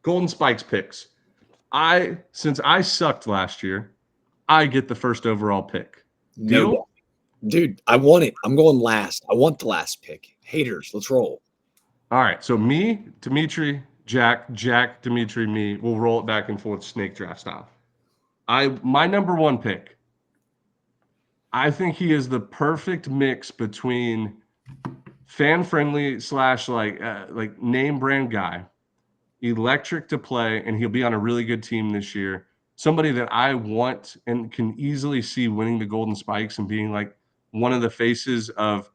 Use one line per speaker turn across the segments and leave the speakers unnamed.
Golden Spikes picks. Since I sucked last year, I get the first overall pick.
No,
Deal?
dude, I want it. I'm going last. I want the last pick. Haters, let's roll.
All right. So me, Dimitri, Jack, Dimitri, me. We'll roll it back and forth snake draft style. My number one pick. I think he is the perfect mix between fan friendly / like name brand guy, electric to play, and he'll be on a really good team this year. Somebody that I want and can easily see winning the Golden Spikes and being like one of the faces of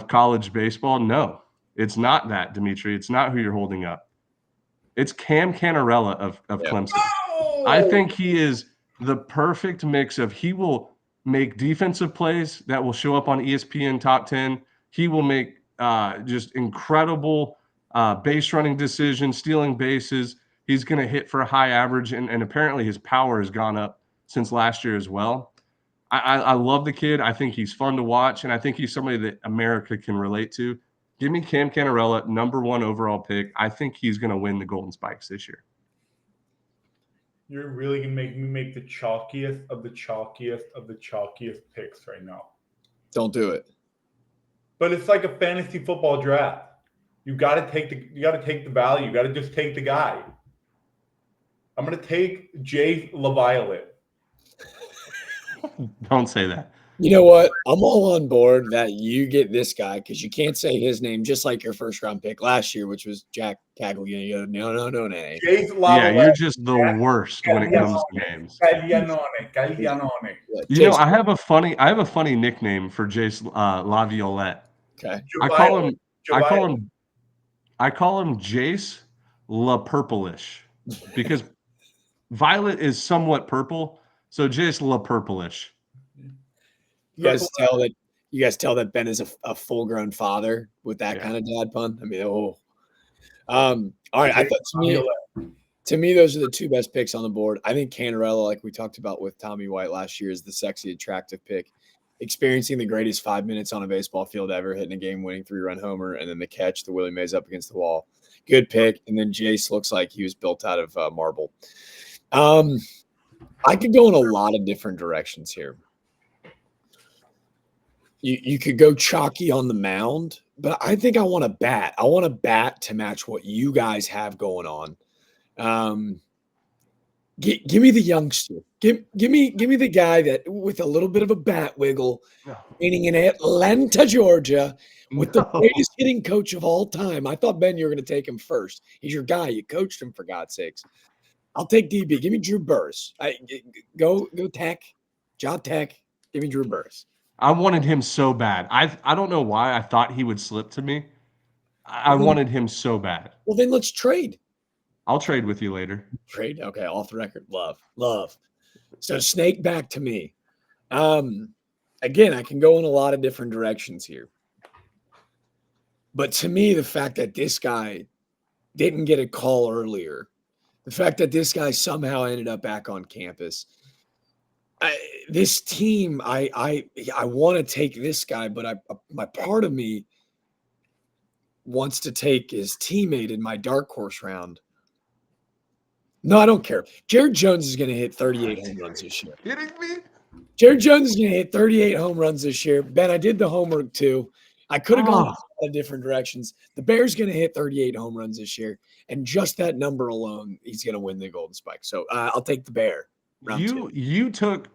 college baseball. No, it's not that, Dimitri. It's not who you're holding up. It's Cam Canarella of Clemson. I think he is the perfect mix of he will make defensive plays that will show up on ESPN Top 10. He will make just incredible base running decisions, stealing bases. He's going to hit for a high average, and apparently his power has gone up since last year as well. I love the kid. I think he's fun to watch, and I think he's somebody that America can relate to. Give me Cam Canarella, number one overall pick. I think he's going to win the Golden Spikes this year.
You're really going to make me make the chalkiest of the chalkiest of the chalkiest picks right now.
Don't do it.
But it's like a fantasy football draft. You got to take the value. You got to just take the guy. I'm going to take Jay LaViolette.
Don't say that.
You know what? I'm all on board that you get this guy because you can't say his name just like your first round pick last year, which was Jack Caglianone. No.
Yeah, you're just the worst when it comes to names.
Caglianone.
You know, I have a funny nickname for Jace LaViolette.
Okay.
I call him Jace La Purplish because violet is somewhat purple, so Jace La Purplish.
You guys tell that Ben is a full-grown father with that kind of dad pun. I mean, all right. I thought to me, those are the two best picks on the board. I think Canarella, like we talked about with Tommy White last year, is the sexy, attractive pick. Experiencing the greatest 5 minutes on a baseball field ever, hitting a game-winning 3-run homer, and then the catch, the Willie Mays up against the wall. Good pick. And then Jace looks like he was built out of marble. I could go in a lot of different directions here. You could go chalky on the mound, but I think I want a bat. I want a bat to match what you guys have going on. Give me the youngster. Give me the guy that with a little bit of a bat wiggle, meaning in Atlanta, Georgia, with the greatest hitting coach of all time. I thought, Ben, you were going to take him first. He's your guy. You coached him, for God's sakes. I'll take DB. Give me Drew Burress. Go Tech. Job Tech. Give me Drew Burress.
I wanted him so bad. I don't know why I thought he would slip to me. I wanted him so bad.
Well, then let's trade.
I'll trade with you later.
Trade? Okay, off the record. Love. So snake back to me. Again, I can go in a lot of different directions here. But to me, the fact that this guy didn't get a call earlier, the fact that this guy somehow ended up back on campus, this team, I want to take this guy, but my part of me wants to take his teammate in my dark horse round. No, I don't care. Jared Jones is going to hit 38 home runs this year.
Kidding me?
Jared Jones is going to hit 38 home runs this year. Ben, I did the homework too. I could have gone in a lot of different directions. The Bears going to hit 38 home runs this year, and just that number alone, he's going to win the Golden Spike. So I'll take the Bear.
You took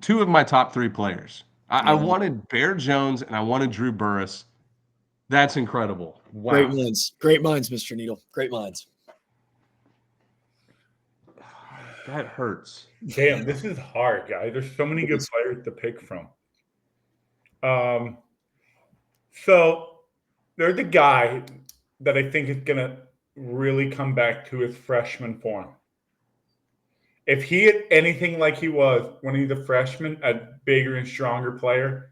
two of my top three players. I wanted Bear Jones and I wanted Drew Burress. That's incredible. Wow.
Great minds, Mr. Needle. Great minds.
That hurts.
Damn, this is hard, guys. There's so many good players to pick from. So there's a guy that I think is going to really come back to his freshman form. If he hit anything like he was when he's a freshman, a bigger and stronger player,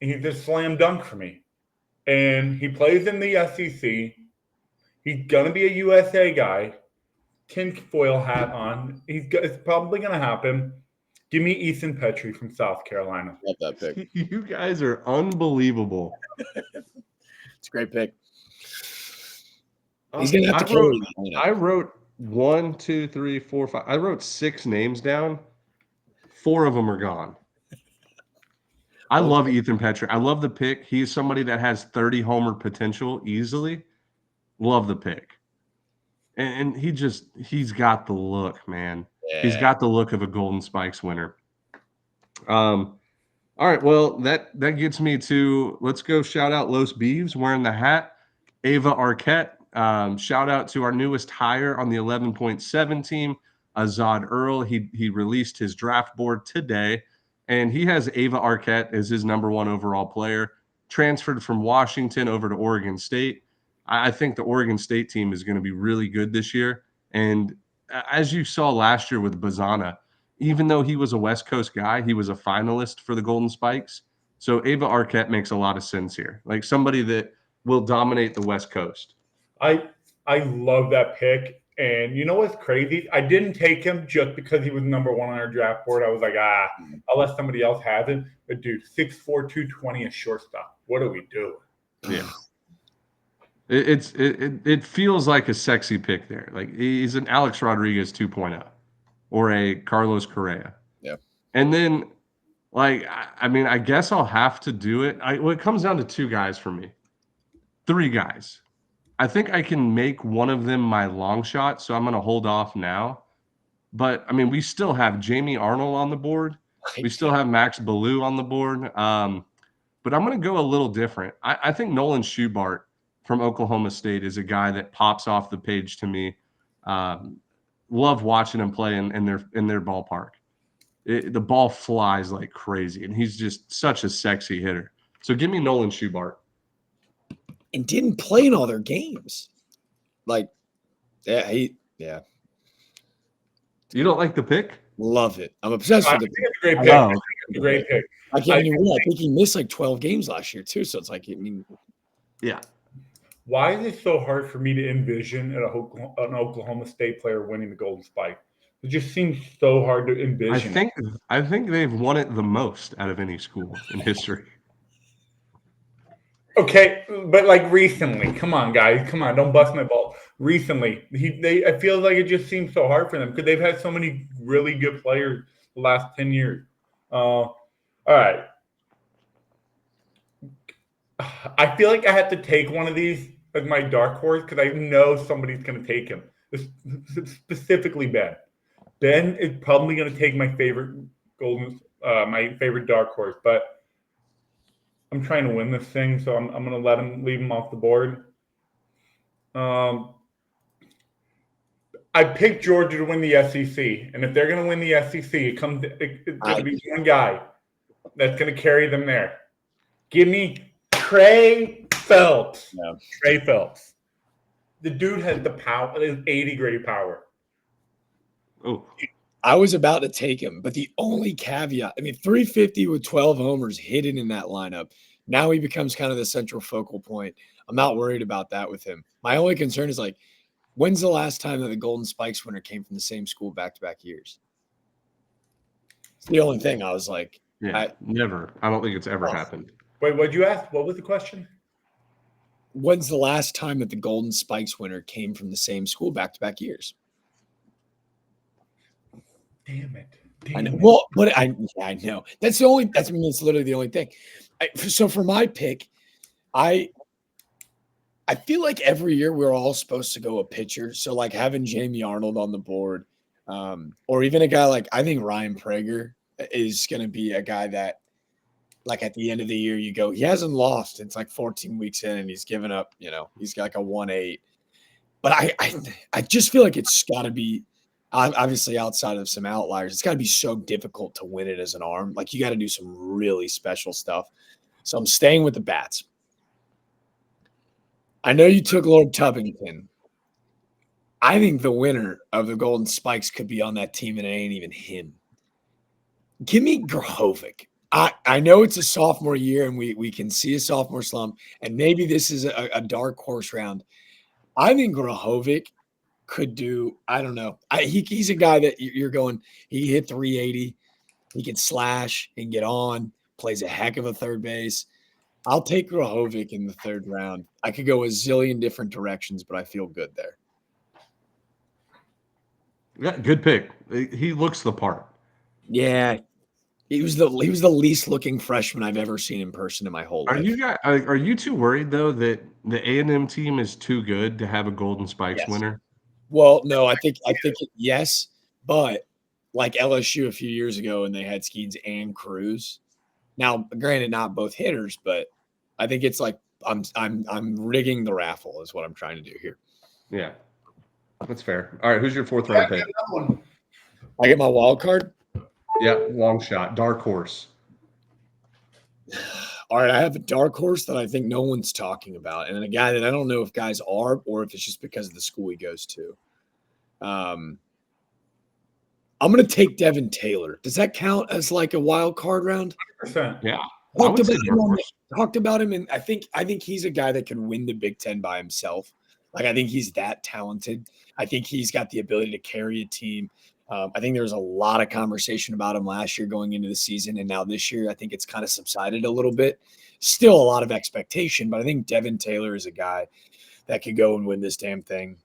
he's a slam dunk for me. And he plays in the SEC. He's going to be a USA guy. Tinfoil hat on. It's probably going to happen. Give me Ethan Petrie from South Carolina.
Love that pick.
You guys are unbelievable.
It's a great pick. He's going to have to carry the lineup.
I wrote 1, 2, 3, 4, 5. I wrote 6 names down. 4 of them are gone. I love Ethan Petrie. I love the pick. He's somebody that has 30 homer potential easily. Love the pick. And he's got the look, man.
Yeah.
He's got the look of a Golden Spikes winner. All right, well, that gets me to, let's go shout out Los Beeves wearing the hat. Ava Arquette. Shout out to our newest hire on the 11.7 team, Azad Earl. He released his draft board today, and he has Ava Arquette as his number 1 overall player. Transferred from Washington over to Oregon State. I think the Oregon State team is going to be really good this year. And as you saw last year with Bazana, even though he was a West Coast guy, he was a finalist for the Golden Spikes. So Ava Arquette makes a lot of sense here. Like somebody that will dominate the West Coast.
I love that pick. And you know what's crazy? I didn't take him just because he was number 1 on our draft board. I was like, I'll let somebody else have him. But dude, 6'4", 220 is shortstop. What are we doing?
Yeah. It feels like a sexy pick there. Like he's an Alex Rodriguez 2.0 or a Carlos Correa.
Yeah.
And then, like, I mean, I guess I'll have to do it. It comes down to 2 guys for me. 3 guys. I think I can make one of them my long shot, so I'm going to hold off now. But, I mean, we still have Jamie Arnold on the board. We still have Max Ballou on the board. But I'm going to go a little different. I think Nolan Schubart from Oklahoma State is a guy that pops off the page to me. Love watching him play in their ballpark. The ball flies like crazy, and he's just such a sexy hitter. So give me Nolan Schubart.
And didn't play in all their games. Like, yeah.
You don't like the pick?
Love it. I'm obsessed with
I
the
think it's a great
I
pick.
know.
It's a great pick.
I think he missed like 12 games last year too. So it's like, I mean,
yeah.
Why is it so hard for me to envision an Oklahoma State player winning the Golden Spike? It just seems so hard to envision.
I think they've won it the most out of any school in history.
Okay, but like recently, come on, guys, come on, don't bust my balls. Recently, I feel like it just seems so hard for them because they've had so many really good players the last 10 years. All right, I feel like I have to take one of these as my dark horse because I know somebody's going to take him. Specifically, Ben. Ben is probably going to take my favorite my favorite dark horse, but I'm trying to win this thing, so I'm going to leave him off the board. I picked Georgia to win the SEC, and if they're going to win the SEC, it's going to be one guy that's going to carry them there. Give me Trey Phelps.
Yeah.
Trey Phelps. The dude has the power. It is 80 grade power.
Oh.
I was about to take him, but the only caveat, I mean, 350 with 12 homers hidden in that lineup. Now he becomes kind of the central focal point. I'm not worried about that with him. My only concern is like, when's the last time that the Golden Spikes winner came from the same school back-to-back years? It's the only thing I was like.
Yeah, never. I don't think it's ever happened.
Wait, what'd you ask? What was the question?
When's the last time that the Golden Spikes winner came from the same school back-to-back years?
Damn it.
I know. Well, but I know. That's literally the only thing. So for my pick, I feel like every year we're all supposed to go a pitcher. So like having Jamie Arnold on the board, or even a guy like, I think Ryan Prager is going to be a guy that like at the end of the year you go, he hasn't lost. It's like 14 weeks in and he's given up, he's got like a 1.8. But I just feel like it's got to be, obviously outside of some outliers, it's got to be so difficult to win it as an arm. Like you got to do some really special stuff. So I'm staying with the bats. I know you took Lord Tubbington. I think the winner of the Golden Spikes could be on that team, and it ain't even him. Give me Grahovic. I know it's a sophomore year, and we can see a sophomore slump, and maybe this is a dark horse round. I think Grahovic could do, I don't know. He's a guy that you're going, he hit 380. He can slash and get on, plays a heck of a third base. I'll take Rahovic in the third round. I could go a zillion different directions, but I feel good there.
Yeah, good pick. He looks the part.
Yeah, he was the least looking freshman I've ever seen in person in my whole life.
Are you too worried though that the A&M team is too good to have a Golden Spikes
Yes.
winner?
Well, no, I think yes, but like LSU a few years ago, and they had Skeens and Cruz. Now, granted, not both hitters, but I think it's like I'm rigging the raffle is what I'm trying to do here.
Yeah, that's fair. All right, who's your fourth round pick?
I get my wild card.
Yeah, long shot, dark horse.
All right, I have a dark horse that I think no one's talking about, and a guy that I don't know if guys are or if it's just because of the school he goes to. I'm going to take Devin Taylor. Does that count as like a wild card round?
100%.
Yeah,
Talked about him, and I think he's a guy that can win the Big Ten by himself. Like I think he's that talented. I think he's got the ability to carry a team. I think there was a lot of conversation about him last year going into the season, and now this year I think it's kind of subsided a little bit. Still a lot of expectation, but I think Devin Taylor is a guy that could go and win this damn thing.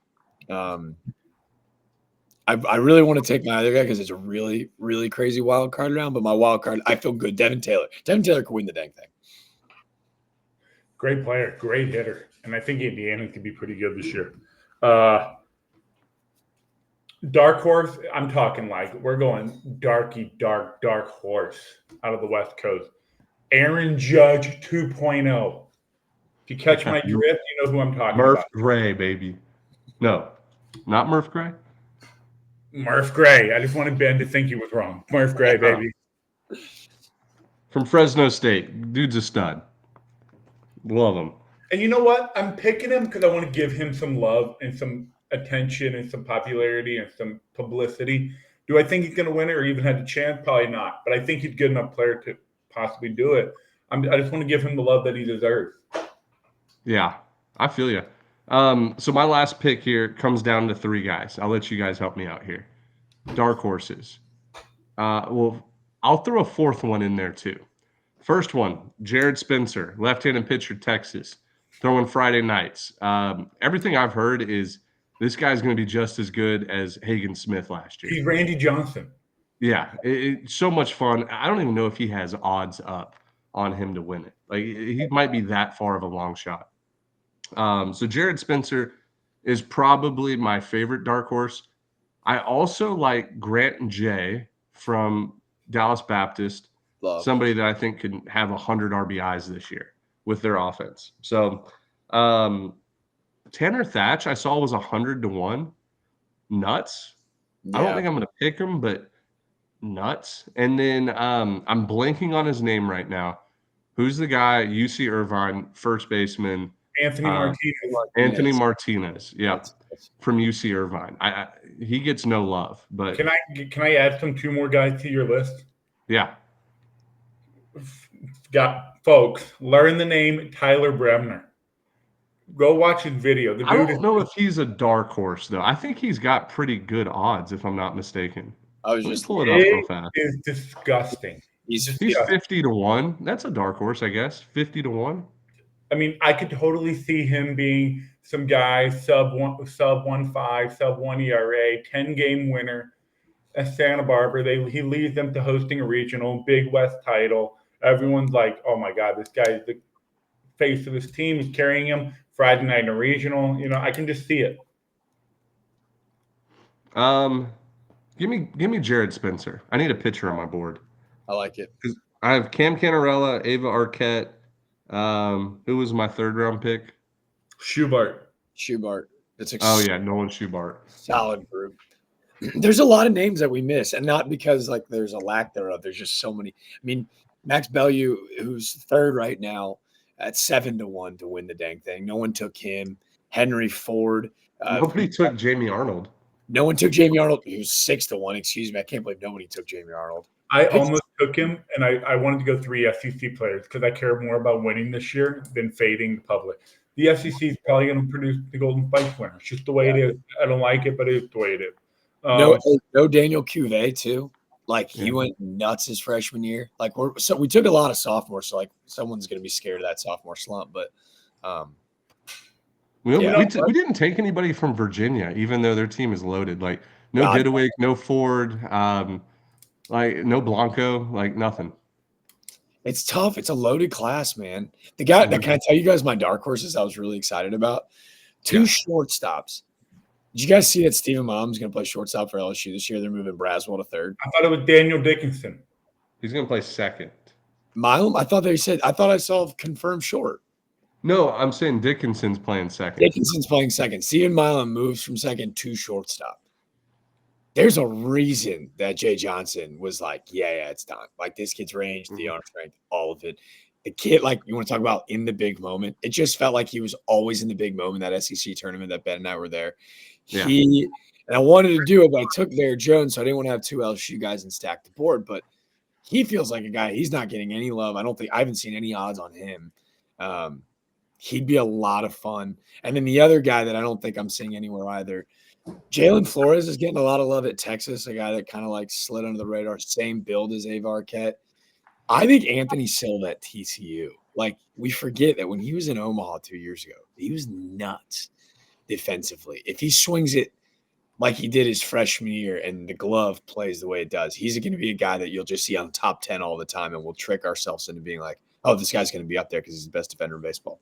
I really want to take my other guy because it's a really, really crazy wild card round, but my wild card, I feel good. Devin Taylor could win the dang thing.
Great player, great hitter. And I think Indiana could be pretty good this year. Dark horse, I'm talking like we're going dark horse out of the West Coast. Aaron Judge 2.0. If you catch my drift, you know who I'm talking
Murph
about.
Gray, baby. No, not Murph Gray.
Murph Gray. I just wanted Ben to think he was wrong. Murph Gray, baby.
From Fresno State. Dude's a stud. Love him.
And you know what? I'm picking him because I want to give him some love and some attention and some popularity and some publicity. Do I think he's going to win it or even have a chance? Probably not. But I think he's a good enough player to possibly do it. I just want to give him the love that he deserves.
Yeah, I feel you. So my last pick here comes down to three guys. I'll let you guys help me out here. Dark horses. Well, I'll throw a fourth one in there too. First one, Jared Spencer, left-handed pitcher, Texas, throwing Friday nights. Everything I've heard is this guy's going to be just as good as Hagen Smith last year.
He's Randy Johnson.
Yeah, it's so much fun. I don't even know if he has odds up on him to win it. Like he might be that far of a long shot. So Jared Spencer is probably my favorite dark horse. I also like Grant Jay from Dallas Baptist, somebody that I think could have 100 RBIs this year with their offense. So Tanner Thatch I saw was 100-1. Nuts. Yeah. I don't think I'm going to pick him, but nuts. And then I'm blanking on his name right now. Who's the guy, UC Irvine, first baseman?
Anthony Martinez.
Anthony Martinez, yeah, from UC Irvine. He gets no love, but
can I add two more guys to your list?
Yeah.
Got folks, learn the name Tyler Bremner. Go watch his video.
I don't know if he's a dark horse though. I think he's got pretty good odds, if I'm not mistaken.
I was just
pull it up real fast.
It is disgusting.
He's 50-1. That's a dark horse, I guess. 50-1.
I mean, I could totally see him being some guy sub 1.5, sub 1 ERA, 10-game winner at Santa Barbara. He leads them to hosting a regional, Big West title. Everyone's like, "Oh my God, this guy is the face of this team. He's carrying him Friday night in a regional." You know, I can just see it.
Give me Jared Spencer. I need a pitcher on my board.
I like it.
I have Cam Canarella, Ava Arquette. Who was my third round pick?
Schubart.
Nolan Schubart.
Solid group. There's a lot of names that we miss, and not because like there's a lack thereof. There's just so many. I mean, Max Bellew, who's third right now, at 7-1 to win the dang thing. No one took him. Henry Ford.
Nobody took Jamie Arnold.
No one took Jamie Arnold. He was 6-1. Excuse me. I can't believe nobody took Jamie Arnold.
I almost took him, and I wanted to go 3 SEC players because I care more about winning this year than fading the public. The SEC is probably going to produce the Golden Spikes winner. It's just the way it is. I don't like it, but it is the way it is.
No Daniel Cuvée, too. Like he went nuts his freshman year. Like we took a lot of sophomores, so like someone's going to be scared of that sophomore slump. But
we didn't take anybody from Virginia, even though their team is loaded. Like no Didowick, no Ford, like no Blanco, like nothing.
It's tough. It's a loaded class, man. The guy that can I tell you guys my dark horses I was really excited about? Two shortstops. Did you guys see that Stephen Mom's going to play shortstop for LSU this year? They're moving Braswell to third.
I thought it was Daniel Dickinson.
He's going to play second.
Milam? I thought I saw confirmed short.
No, I'm saying Dickinson's playing second.
Dickinson's playing second. Stephen Milam moves from second to shortstop. There's a reason that Jay Johnson was like, yeah, it's done. Like this kid's range, the arm strength, all of it. The kid, like you want to talk about in the big moment. It just felt like he was always in the big moment, that SEC tournament that Ben and I were there.
Yeah.
And I wanted to do it, but I took Larry Jones, so I didn't want to have two LSU guys and stack the board. But he feels like a guy, he's not getting any love. I haven't seen any odds on him. He'd be a lot of fun. And then the other guy that I don't think I'm seeing anywhere either, Jalen Flores is getting a lot of love at Texas, a guy that kind of like slid under the radar, same build as Ave Arquette. I think Anthony Silva at TCU. Like, we forget that when he was in Omaha 2 years ago, he was nuts defensively. If he swings it like he did his freshman year and the glove plays the way it does, he's going to be a guy that you'll just see on top 10 all the time, and we'll trick ourselves into being like, oh, this guy's going to be up there because he's the best defender in baseball.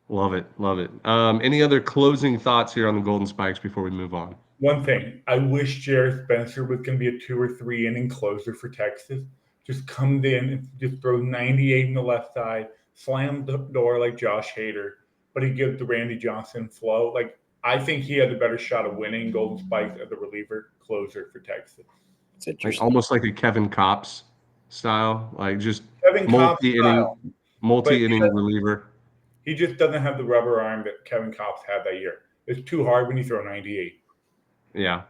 Love it. Any other closing thoughts here on the Golden Spikes before we move on?
One thing, I wish Jared Spencer was going to be a 2 or 3 inning closer for Texas. Just come in and just throw 98 in the left side, slam the door like Josh Hader, but he gives the Randy Johnson flow. Like, I think he had a better shot of winning Golden Spikes as a reliever closer for Texas.
It's interesting.
Almost like a Kevin Kopps style, like just
Kevin
multi-inning reliever.
He just doesn't have the rubber arm that Kevin Kopps had that year. It's too hard when you throw 98.
Yeah.